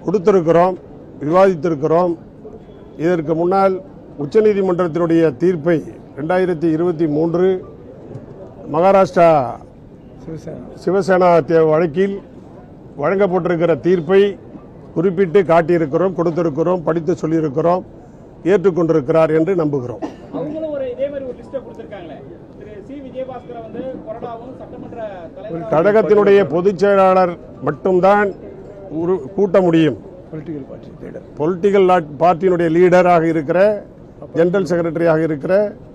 கொடுத்திருக்கிறோம், விவாதித்திருக்கிறோம். இதற்கு முன்னால் உச்சநீதிமன்றத்தினுடைய தீர்ப்பை 2023 மகாராஷ்டிரா சிவசேனா வழக்கில் வழங்கப்பட்டிருக்கிற தீர்ப்பை குறிப்பிட்டு காட்டியிருக்கிறோம், கொடுத்திருக்கிறோம், படித்து சொல்லியிருக்கிறோம், ஏற்றுக்கொண்டிருக்கிறார் என்று நம்புகிறோம். கழகத்தினுடைய பொதுச் செயலாளர் மட்டும்தான் கூட்ட முடியும். பொலிட்டிக்கல் பார்ட்டியினுடைய லீடராக இருக்கிற ஜெனரல் செக்ரட்டரியாக இருக்கிற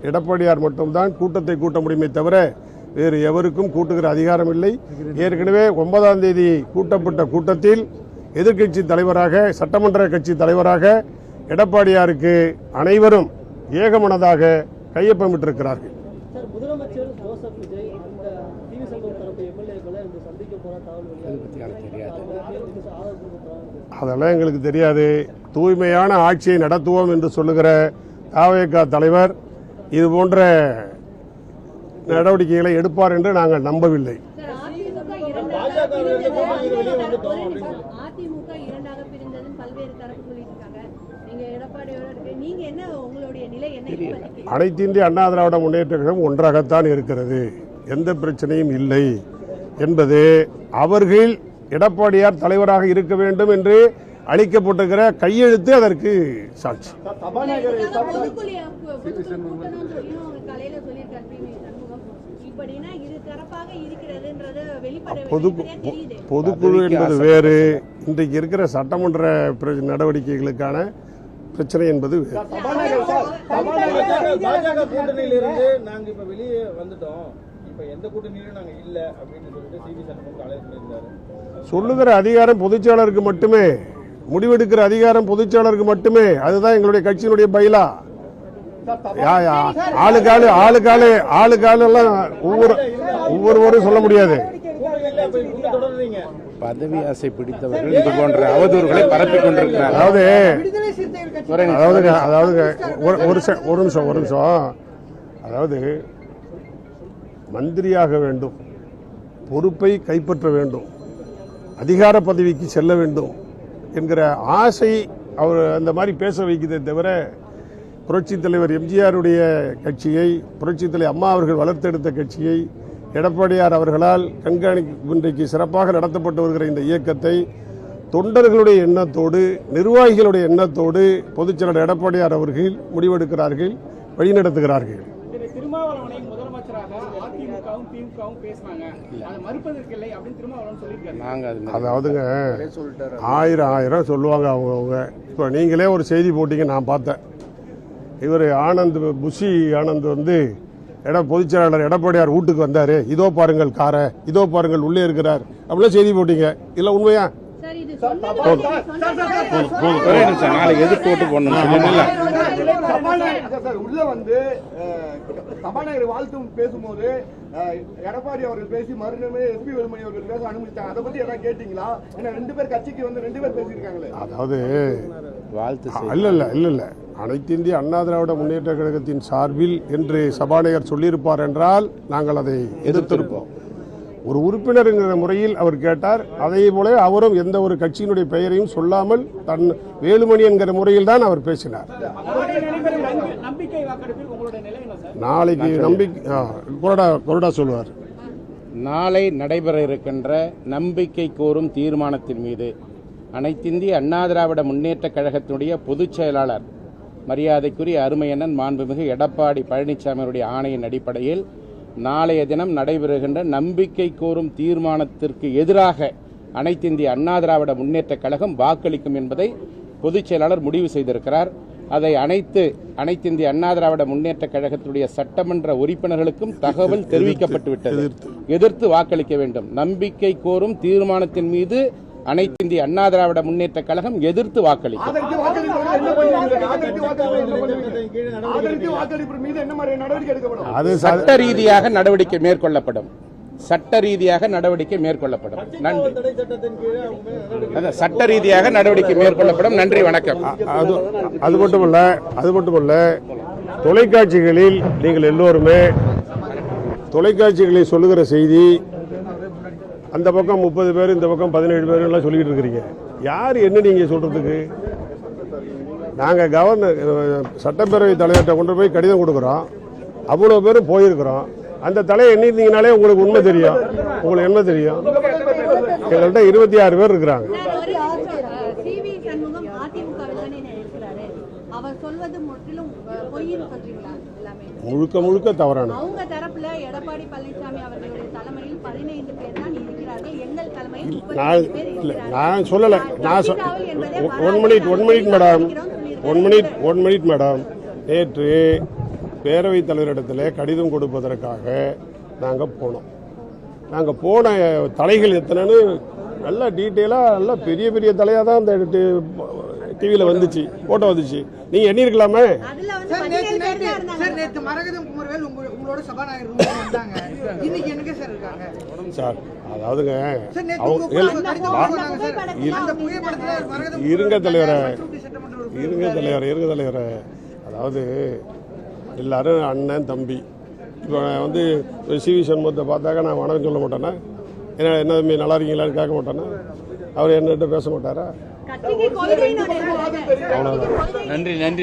எடப்பாடியார் மட்டும்தான் கூட்டத்தை கூட்ட முடியுமே தவிர வேறு எவருக்கும் கூட்டுகிற அதிகாரம் இல்லை. ஏற்கனவே 9ஆம் தேதி கூட்டப்பட்ட கூட்டத்தில் எதிர்க்கட்சி தலைவராக, சட்டமன்ற கட்சி தலைவராக எடப்பாடியாருக்கு அனைவரும் ஏகமனதாக கையொப்பமிட்டிருக்கிறார்கள். முதலமைச்சர் ஜோசப் விஜய் அதெல்லாம் எங்களுக்கு தெரியாது. தூய்மையான ஆட்சியை நடத்துவோம் என்று சொல்லுகிற தாவேகா தலைவர் இது போன்ற நடவடிக்கைகளை எடுப்பார் என்று நாங்கள் நம்பவில்லை. அனைத்து இந்திய அண்ணா திராவிட முன்னேற்ற கழகம் ஒன்றாகத்தான் இருக்கிறது, எந்த பிரச்சனையும் இல்லை என்பது அவர்கள் எடப்பாடியார் தலைவராக இருக்க வேண்டும் என்று அளிக்கப்பட்டிருக்கிற கையெழுத்து அதற்கு சாட்சி. பொதுக்குழு என்பது வேறு, இன்றைக்கு இருக்கிற சட்டமன்ற நடவடிக்கைகளுக்கான பிரச்சனை என்பது சொல்லுகிற அதிகாரம் பொதுச்செயலாளருக்கு மட்டுமே, முடிவெடுக்கிற அதிகாரம் பொதுச்செயலாளருக்கு மட்டுமே. அதுதான் எங்களுடைய கட்சியினுடைய பைலா. ஆளுக்காலு எல்லாம் ஒவ்வொருவரும் சொல்ல முடியாது. பதவி ஆசை பிடித்தவர்கள் இது போன்ற அவதூறுகளை பரப்பிக் கொண்டிருக்கிறார். ஒரு நிமிஷம். அதாவது மந்திரியாக வேண்டும், பொறுப்பை கைப்பற்ற வேண்டும், அதிகார பதவிக்கு செல்ல வேண்டும் என்கிற ஆசை அவர் அந்த மாதிரி பேச வைக்கிறதே தவிர புரட்சித் தலைவர் எம்ஜிஆருடைய கட்சியை, புரட்சித் தலைவர் அம்மா அவர்கள் வளர்த்தெடுத்த கட்சியை, எடப்பாடியார் அவர்களால் இன்றைக்கு சிறப்பாக நடத்தப்பட்டு வருகிற இந்த இயக்கத்தை தொண்டர்களுடைய எண்ணத்தோடு, நிர்வாகிகளுடைய எண்ணத்தோடு பொதுச் செயலாளர் எடப்பாடியார் அவர்கள் முடிவெடுக்கிறார்கள், வழிநடத்துகிறார்கள். அதாவதுங்க ஆயிரம் சொல்லுவாங்க அவங்க. இப்ப நீங்களே ஒரு செய்தி போட்டீங்க, நான் பார்த்தேன். இவர் ஆனந்த், புஷி ஆனந்த் பொதுச் செயலாளர் எடப்பாடியார் வீட்டுக்கு வந்தாரு, இதோ பாருங்கள் காரை, இதோ பாருங்கள் உள்ளே இருக்கிறார் அப்படிலாம் செய்தி போட்டீங்க. இல்ல உண்மையா? உள்ள சபாநாயகர் வாழ்த்து பேசும்போது எடப்பாடி அவர்கள் பேசி மறுநாள் எஸ்பி வேலுமணி அவர்கள் பேச அனுமதித்தாங்க. அதை பத்தி எல்லாம் கேட்டீங்களா? ஏன்னா 2 பேர் கட்சிக்கு 2 பேர் பேசியிருக்காங்களே. அதாவது இல்ல அனைத்து இந்திய அண்ணா திராவிட முன்னேற்ற கழகத்தின் சார்பில் என்று சபாநாயகர் சொல்லியிருப்பார் என்றால் நாங்கள் அதை எதிர்த்திருப்போம். ஒரு உறுப்பினர் என்கிற முறையில் அவர் கேட்டார். அதே போல அவரும் எந்த ஒரு கட்சியினுடைய பெயரையும் சொல்லாமல் தன் வேலுமணி என்கிற முறையில் தான் அவர் பேசினார். நாளைக்கு கொறடா சொல்வார். நாளை நடைபெற இருக்கின்ற நம்பிக்கை கோரும் தீர்மானத்தின் மீது அனைத்திந்திய அண்ணா திராவிட முன்னேற்ற கழகத்தினுடைய பொதுச் செயலாளர் மரியாதைக்குரிய அருமையண்ணன் மாண்புமிகு எடப்பாடி பழனிசாமியுடைய ஆணையின் அடிப்படையில் நாளைய தினம் நடைபெறுகின்ற நம்பிக்கை கோரும் தீர்மானத்திற்கு எதிராக அனைத்திந்திய அண்ணா திராவிட முன்னேற்ற கழகம் வாக்களிக்கும் என்பதை பொதுச் செயலாளர் முடிவு செய்திருக்கிறார். அதை அனைத்திந்திய அண்ணா திராவிட முன்னேற்ற கழகத்துடைய சட்டமன்ற உறுப்பினர்களுக்கும் தகவல் தெரிவிக்கப்பட்டுவிட்டது. எதிர்த்து வாக்களிக்க வேண்டும். நம்பிக்கை கோரும் தீர்மானத்தின் மீது அனைத்திந்திய அண்ணா திராவிட முன்னேற்ற கழகம் எதிர்த்து வாக்களிக்கும். சட்ட ரீதியாக நடவடிக்கை மேற்கொள்ளப்படும். சட்ட ரீதியாக நடவடிக்கை மேற்கொள்ளப்படும். நன்றி. சட்ட ரீதியாக நடவடிக்கை மேற்கொள்ளப்படும். நன்றி, வணக்கம். அது மட்டுமல்ல தொலைக்காட்சிகளில் நீங்கள் எல்லோருமே தொலைக்காட்சிகளில் சொல்லுகிற செய்தி அந்த பக்கம் 30 பேர் இந்த பக்கம் 17 பேர் எல்லாம் சொல்லிட்டு இருக்கிறீங்க. யார் என்ன நீங்க சொல்றதுக்கு? நாங்க கவர்னர் சட்டப்பேரவை தலைவர்கிட்ட கொண்டு போய் கடிதம் கொடுக்குறோம். அவ்வளவு பேரும் போயிருக்கிறோம். அந்த தலையை எண்ணிருந்தீங்கனாலே உங்களுக்கு உண்மை தெரியும். உங்களுக்கு என்ன தெரியும்? எங்கள்கிட்ட 26 பேர் இருக்கிறாங்க. சிவி சண்முகம் அதிமுகவில் தானே இருக்கிறாரு. அவர் சொல்வது முற்றிலும் பொய்ன்னு சொல்றீங்களா? எல்லாமே முழுக்க தவறான. அவங்க தரப்புல எடப்பாடி பழனிசாமி அவர்களுடைய தலைமையில் 15 பேர் தான் இருக்கிறார்கள். எங்கள் தலைமையில் 30 பேர் இருக்கிறார்கள். நான் சொல்லல. நான் ஒன் மினிட் மேடம். நேற்று பேரவைத் தலைவரிடத்தில் கடிதம் கொடுப்பதற்காக நாங்கள் போனோம். நாங்கள் போன தலைகள் எத்தனைன்னு நல்லா டீட்டெயிலாக நல்லா பெரிய பெரிய தலையாக தான் அந்த டிவியில் வந்துச்சு, போட்டோ வந்துச்சு. நீங்கள் எண்ணிருக்கலாமே. நேற்று மரகதம் குமரவேல் உங்களோட சபாநாயகர் வந்தாங்க. இன்னைக்கு எங்க சார் இருக்காங்க சார்? அதாவதுங்க இருங்க தலைவரை அதாவது எல்லாரும் அண்ணன் தம்பி. இப்போ வந்து சிவி சண்முகத்தை பார்த்தாக்க நான் வணக்கம் சொல்ல மாட்டேன்னா, என்ன தம்பி நல்லா இருக்கீங்களான்னு கேட்க மாட்டேன்னா, அவர் என்னகிட்ட பேச மாட்டாரா? கட்சிக்கு கொள்கை நன்றி.